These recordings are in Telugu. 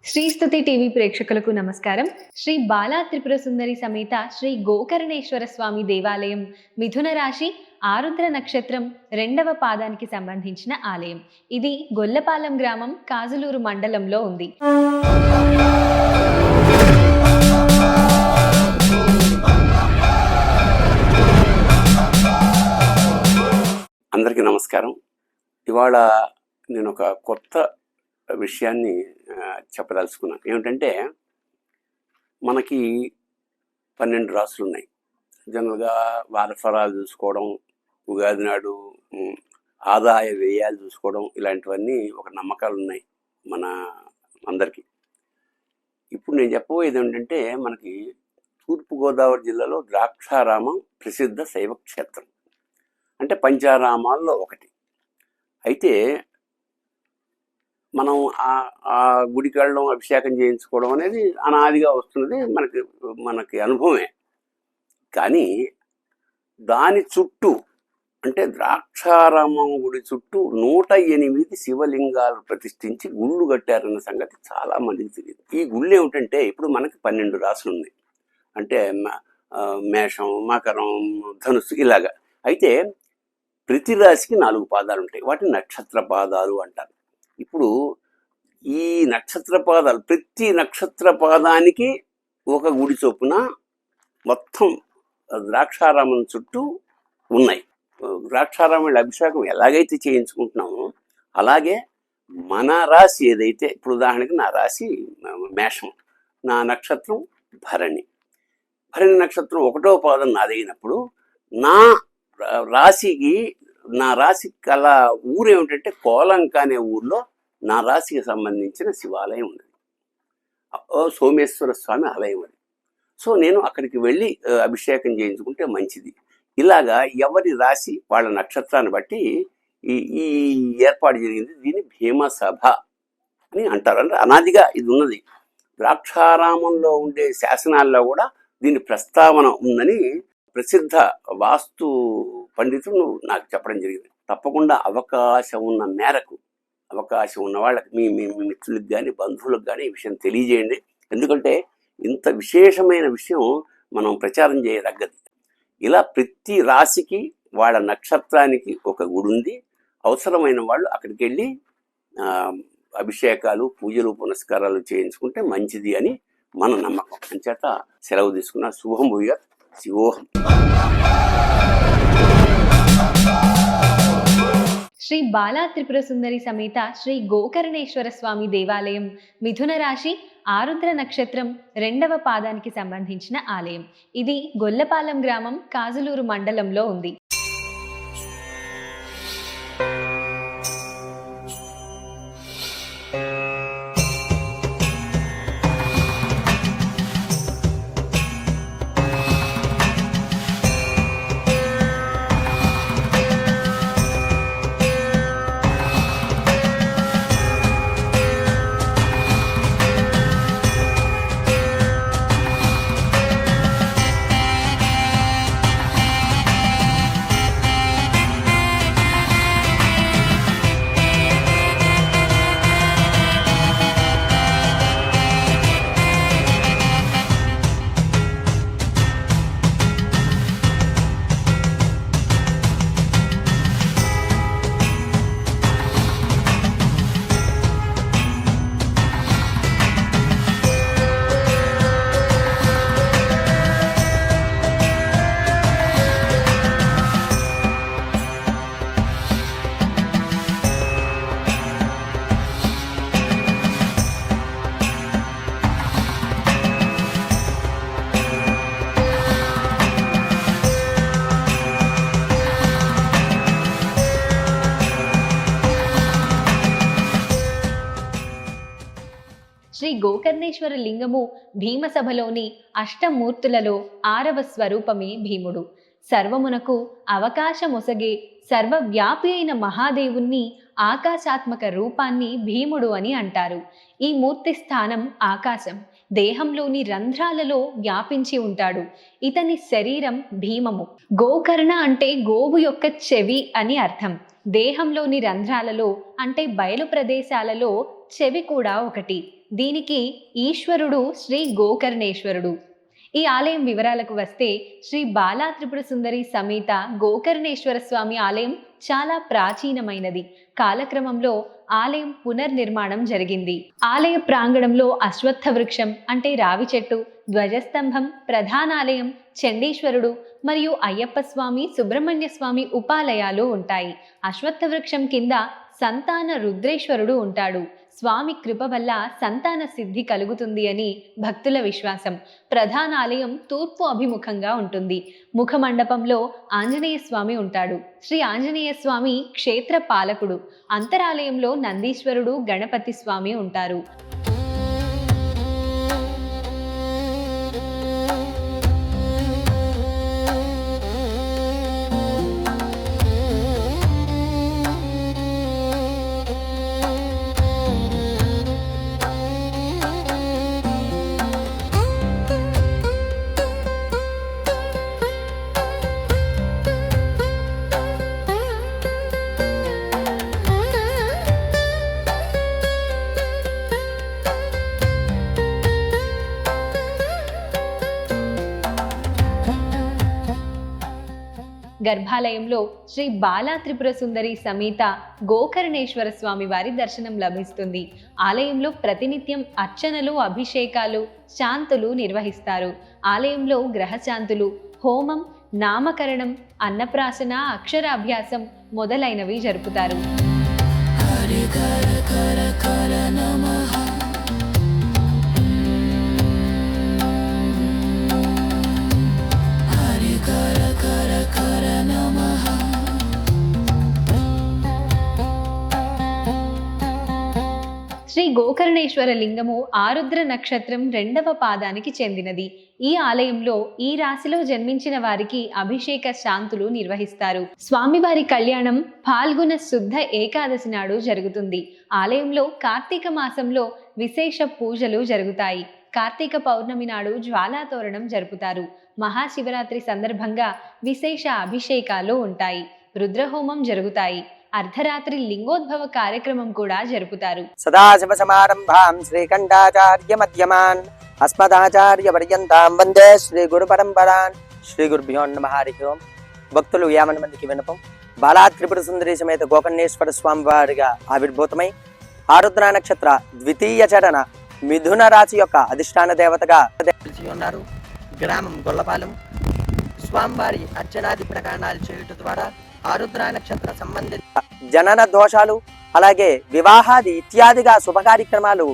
శ్రీస్తుతి టీవీ ప్రేక్షకులకు నమస్కారం. శ్రీ బాలా త్రిపుర సుందరి సమేత శ్రీ గోకర్ణేశ్వర స్వామి దేవాలయం మిథున రాశి ఆరుద్ర నక్షత్రం 2వ పాదానికి సంబంధించిన ఆలయం. ఇది గొల్లపాలెం గ్రామం, కాజులూరు మండలంలో ఉంది. అందరికీ నమస్కారం. ఇవాళ నేను ఒక కొత్త విషయాన్ని చెప్పదలుచుకున్నాను. ఏమిటంటే, మనకి 12 రాసులు ఉన్నాయి. జనరల్గా వారఫలాలు చూసుకోవడం, ఉగాది నాడు ఆదాయ వ్యయాలు చూసుకోవడం, ఇలాంటివన్నీ ఒక నమ్మకాలు ఉన్నాయి మన అందరికీ. ఇప్పుడు నేను చెప్పబోయేది ఏంటంటే, మనకి తూర్పుగోదావరి జిల్లాలో ద్రాక్షారామం ప్రసిద్ధ శైవ క్షేత్రం, అంటే పంచారామాల్లో ఒకటి. అయితే మనం ఆ గుడికి వెళ్ళడం, అభిషేకం చేయించుకోవడం అనేది అనాదిగా వస్తున్నది, మనకి అనుభవమే. కానీ దాని చుట్టూ, అంటే ద్రాక్షారామం గుడి చుట్టూ 108 శివలింగాలు ప్రతిష్ఠించి గుళ్ళు కట్టారన్న సంగతి చాలా మందికి తెలియదు. ఈ గుళ్ళు ఏమిటంటే, ఇప్పుడు మనకి 12 రాసులు ఉన్నాయి. అంటే మేషం, మకరం, ధనుస్సు ఇలాగా. అయితే ప్రతి రాశికి 4 పాదాలు ఉంటాయి. వాటిని నక్షత్ర పాదాలు అంటారు. ఇప్పుడు ఈ నక్షత్ర పాదాలు, ప్రతి నక్షత్ర పాదానికి ఒక గుడి చొప్పున మొత్తం ద్రాక్షారామం చుట్టూ ఉన్నాయి. ద్రాక్షారామం అభిషేకం ఎలాగైతే చేయించుకుంటున్నామో అలాగే మన రాశి ఏదైతే, ఇప్పుడు ఉదాహరణకి నా రాశి మేషం, నా నక్షత్రం భరణి. భరణి నక్షత్రం 1వ పాదం నాదైనప్పుడు నా రాశికి కల ఊరు ఏమిటంటే కోలంక అనే ఊర్లో నా రాశికి సంబంధించిన శివాలయం ఉంది, సోమేశ్వర స్వామి ఆలయం అది. సో నేను అక్కడికి వెళ్ళి అభిషేకం చేయించుకుంటే మంచిది. ఇలాగా ఎవరి రాశి వాళ్ళ నక్షత్రాన్ని బట్టి ఈ ఏర్పాటు జరిగింది. దీన్ని భీమసభ అని అంటారు. అంటే అనాదిగా ఇది ఉన్నది. ద్రాక్షారామంలో ఉండే శాసనాల్లో కూడా దీని ప్రస్తావన ఉందని ప్రసిద్ధ వాస్తు పండితులు నాకు చెప్పడం జరిగింది. తప్పకుండా అవకాశం ఉన్న మేరకు, అవకాశం ఉన్న వాళ్ళకి, మీ మిత్రులకు కానీ బంధువులకు కానీ ఈ విషయం తెలియజేయండి. ఎందుకంటే ఇంత విశేషమైన విషయం మనం ప్రచారం చేయదగ్గది. ఇలా ప్రతి రాశికి వాళ్ళ నక్షత్రానికి ఒక గుడి ఉంది. అవసరమైన వాళ్ళు అక్కడికి వెళ్ళి అభిషేకాలు, పూజలు, పునస్కారాలు చేయించుకుంటే మంచిది అని మన నమ్మకం. అంచేత సెలవు తీసుకున్న. శుభం భూయాత్. శివోహం. శ్రీ బాలా త్రిపుర సుందరి సమేత శ్రీ గోకర్ణేశ్వర స్వామి దేవాలయం మిథున రాశి ఆరుద్ర నక్షత్రం 2వ పాదానికి సంబంధించిన ఆలయం. ఇది గొల్లపాలెం గ్రామం, కాజులూరు మండలంలో ఉంది. శ్రీ గోకర్ణేశ్వర లింగము భీమసభలోని అష్టమూర్తులలో 6వ స్వరూపమే భీముడు. సర్వమునకు అవకాశమొసగే సర్వవ్యాపి అయిన మహాదేవుణ్ణి ఆకాశాత్మక రూపాన్ని భీముడు అని అంటారు. ఈ మూర్తి స్థానం ఆకాశం, దేహంలోని రంధ్రాలలో వ్యాపించి ఉంటాడు. ఇతని శరీరం భీమము. గోకర్ణ అంటే గోవు యొక్క చెవి అని అర్థం. దేహంలోని రంధ్రాలలో అంటే బయలు ప్రదేశాలలో చెవి కూడా ఒకటి. దీనికి ఈశ్వరుడు శ్రీ గోకర్ణేశ్వరుడు. ఈ ఆలయం వివరాలకు వస్తే, శ్రీ బాలా త్రిపుర సుందరి సమేత గోకర్ణేశ్వర స్వామి ఆలయం చాలా ప్రాచీనమైనది. కాలక్రమంలో ఆలయం పునర్నిర్మాణం జరిగింది. ఆలయ ప్రాంగణంలో అశ్వత్థ వృక్షం అంటే రావి చెట్టు, ధ్వజస్తంభం, ప్రధానాలయం, చండీశ్వరుడు మరియు అయ్యప్ప స్వామి, సుబ్రహ్మణ్య స్వామి ఉపాలయాలు ఉంటాయి. అశ్వత్థ వృక్షం కింద సంతాన రుద్రేశ్వరుడు ఉంటాడు. స్వామి కృప వల్ల సంతాన సిద్ధి కలుగుతుంది అని భక్తుల విశ్వాసం. ప్రధానాలయం తూర్పు అభిముఖంగా ఉంటుంది. ముఖ మండపంలో ఆంజనేయ స్వామి ఉంటాడు. శ్రీ ఆంజనేయ స్వామి క్షేత్ర పాలకుడు. అంతరాలయంలో నందీశ్వరుడు, గణపతి స్వామి ఉంటారు. గర్భాలయంలో శ్రీ బాలా త్రిపుర సుందరి సమేత గోకర్ణేశ్వర స్వామి వారి దర్శనం లభిస్తుంది. ఆలయంలో ప్రతినిత్యం అర్చనలు, అభిషేకాలు, శాంతులు నిర్వహిస్తారు. ఆలయంలో గ్రహశాంతులు, హోమం, నామకరణం, అన్నప్రాసన, అక్షరాభ్యాసం మొదలైనవి జరుపుతారు. శ్రీ గోకర్ణేశ్వర లింగము ఆరుద్ర నక్షత్రం 2వ పాదానికి చెందినది. ఈ ఆలయంలో ఈ రాశిలో జన్మించిన వారికి అభిషేక శాంతులు నిర్వహిస్తారు. స్వామివారి కళ్యాణం ఫాల్గుణ శుద్ధ ఏకాదశి నాడు జరుగుతుంది. ఆలయంలో కార్తీక మాసంలో విశేష పూజలు జరుగుతాయి. కార్తీక పౌర్ణమి నాడు జ్వాలాతోరణం జరుపుతారు. మహాశివరాత్రి సందర్భంగా విశేష అభిషేకాలు ఉంటాయి. రుద్రహోమం జరుగుతాయి. అర్ధరాత్రి లింగోద్భవ కార్యక్రమం కూడా జరుపుతారు. సదాశివ సమారంభాం శ్రీకంఠాచార్య మధ్యమాన్ అస్మదాచార్య పర్యంతాం వందే శ్రీ గురు పరంపరాన్. శ్రీ గురుభ్యో నమః. హరి ఓం. భక్తులు 50 మందికి విన్నపం. బాలా త్రిపుర సుందరి సమేత గోకర్ణేశ్వర స్వామి వారిగా ఆవిర్భూతమై ఆరుద్ర నక్షత్ర ద్వితీయ చరణ మిథున రాశి యొక్క అధిష్టాన దేవతగా ఉన్నారు. గ్రామం గొల్లపాలెం. స్వామివారి అర్చనాది ప్రకారాలు చేయుట ద్వారా ఆరుద్ర నక్షత్ర సంబంధిత జనన దోషాలు, అలాగే వివాహాది ఇత్యాదిగా శుభ కార్యక్రమాలు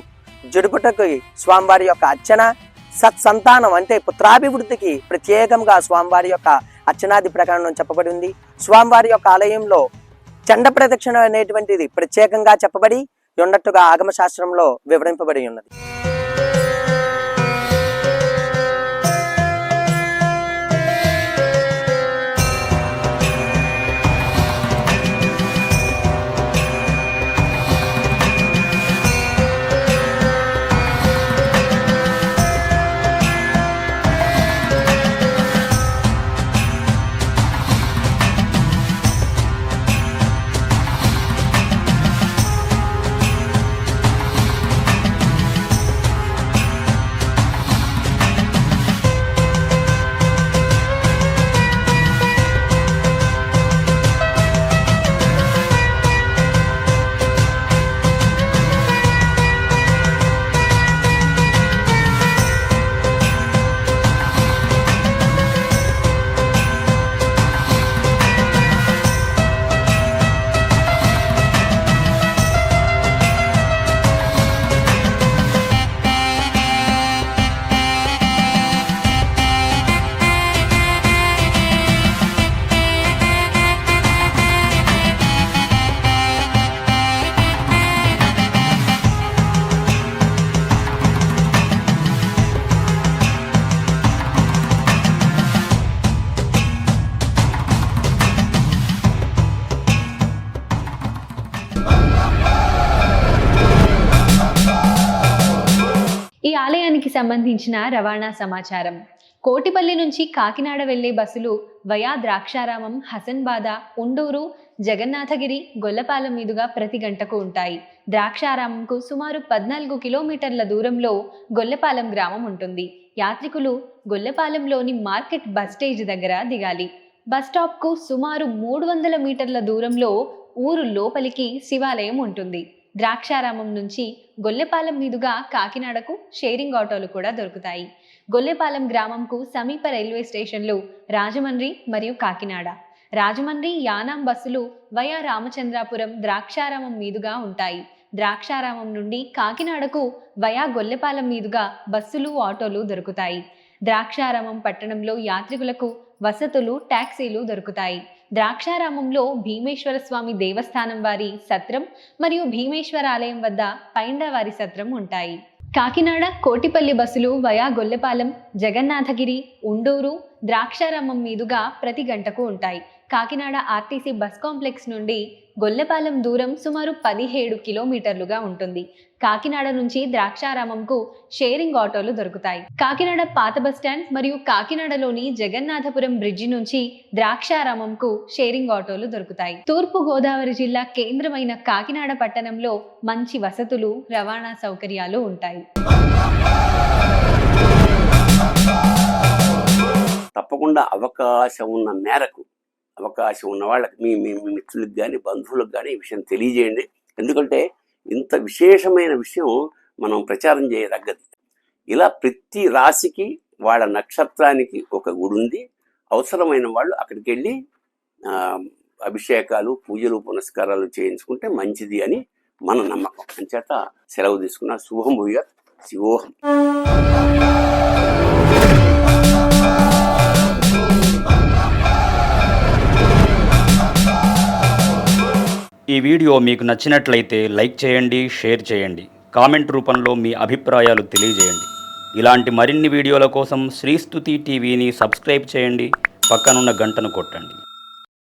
జరుపుటకు స్వామివారి యొక్క అర్చన, సత్సంతానం అంటే పుత్రాభివృద్ధికి ప్రత్యేకంగా స్వామివారి యొక్క అర్చనాది ప్రకారం చెప్పబడి ఉంది. స్వామివారి యొక్క ఆలయంలో చండ ప్రదక్షిణ అనేటువంటిది ప్రత్యేకంగా చెప్పబడి ఉన్నట్టుగా ఆగమ శాస్త్రంలో వివరింపబడి ఉన్నది. ఈ ఆలయానికి సంబంధించిన రవాణా సమాచారం. కోటిపల్లి నుంచి కాకినాడ వెళ్లే బస్సులు వయా ద్రాక్షారామం, హసన్బాద, ఉండూరు, జగన్నాథగిరి, గొల్లపాలెం మీదుగా ప్రతి గంటకు ఉంటాయి. ద్రాక్షారామంకు సుమారు 14 కిలోమీటర్ల దూరంలో గొల్లపాలెం గ్రామం ఉంటుంది. యాత్రికులు గొల్లపాలెంలోని మార్కెట్ బస్ స్టేజ్ దగ్గర దిగాలి. బస్ స్టాప్కు సుమారు 300 మీటర్ల దూరంలో ఊరు లోపలికి శివాలయం ఉంటుంది. ద్రాక్షారామం నుంచి గొల్లపాలెం మీదుగా కాకినాడకు షేరింగ్ ఆటోలు కూడా దొరుకుతాయి. గొల్లపాలెం గ్రామంకు సమీప రైల్వే స్టేషన్లు రాజమండ్రి మరియు కాకినాడ. రాజమండ్రి యానాం బస్సులు వయా రామచంద్రాపురం ద్రాక్షారామం మీదుగా ఉంటాయి. ద్రాక్షారామం నుండి కాకినాడకు వయా గొల్లపాలెం మీదుగా బస్సులు ఆటోలు దొరుకుతాయి. ద్రాక్షారామం పట్టణంలో యాత్రికులకు వసతులు టాక్సీలు దొరుకుతాయి. ద్రాక్షారామంలో భీమేశ్వర స్వామి దేవస్థానం వారి సత్రం మరియు భీమేశ్వర ఆలయం వద్ద పైండవారి సత్రం ఉంటాయి. కాకినాడ కోటిపల్లి బస్సులు వయా గొల్లపాలెం, జగన్నాథగిరి, ఉండూరు, ద్రాక్షారామం మీదుగా ప్రతి గంటకు ఉంటాయి. కాకినాడ ఆర్టీసీ బస్ కాంప్లెక్స్ నుండి గొల్లపాలెం దూరం సుమారు 17 కిలోమీటర్లుగా ఉంటుంది. కాకినాడ నుంచి ద్రాక్షారామంకు షేరింగ్ ఆటోలు దొరుకుతాయి. కాకినాడ పాత బస్టాండ్ మరియు కాకినాడలోని జగన్నాథపురం బ్రిడ్జి నుంచి ద్రాక్షారామంకు షేరింగ్ ఆటోలు దొరుకుతాయి. తూర్పు గోదావరి జిల్లా కేంద్రమైన కాకినాడ పట్టణంలో మంచి వసతులు, రవాణా సౌకర్యాలు ఉంటాయి. తప్పకుండా అవకాశం ఉన్న మేరకు, అవకాశం ఉన్న వాళ్ళకి మీ మీ మిత్రులకు కానీ బంధువులకు కానీ ఈ విషయం తెలియజేయండి. ఎందుకంటే ఇంత విశేషమైన విషయం మనం ప్రచారం చేయదగ్గది. ఇలా ప్రతి రాశికి వాళ్ళ నక్షత్రానికి ఒక గుడి ఉంది. అవసరమైన వాళ్ళు అక్కడికి వెళ్ళి అభిషేకాలు, పూజలు, పునస్కారాలు చేయించుకుంటే మంచిది అని మన నమ్మకం. అంచేత సెలవు తీసుకున్న శుభం భూయాత్. శివోహం. ఈ వీడియో మీకు నచ్చినట్లయితే లైక్ చేయండి, షేర్ చేయండి, కామెంట్ రూపంలో మీ అభిప్రాయాలు తెలియజేయండి. ఇలాంటి మరిన్ని వీడియోల కోసం శ్రీస్తుతి టీవీని సబ్స్క్రైబ్ చేయండి, పక్కనున్న గంటను కొట్టండి.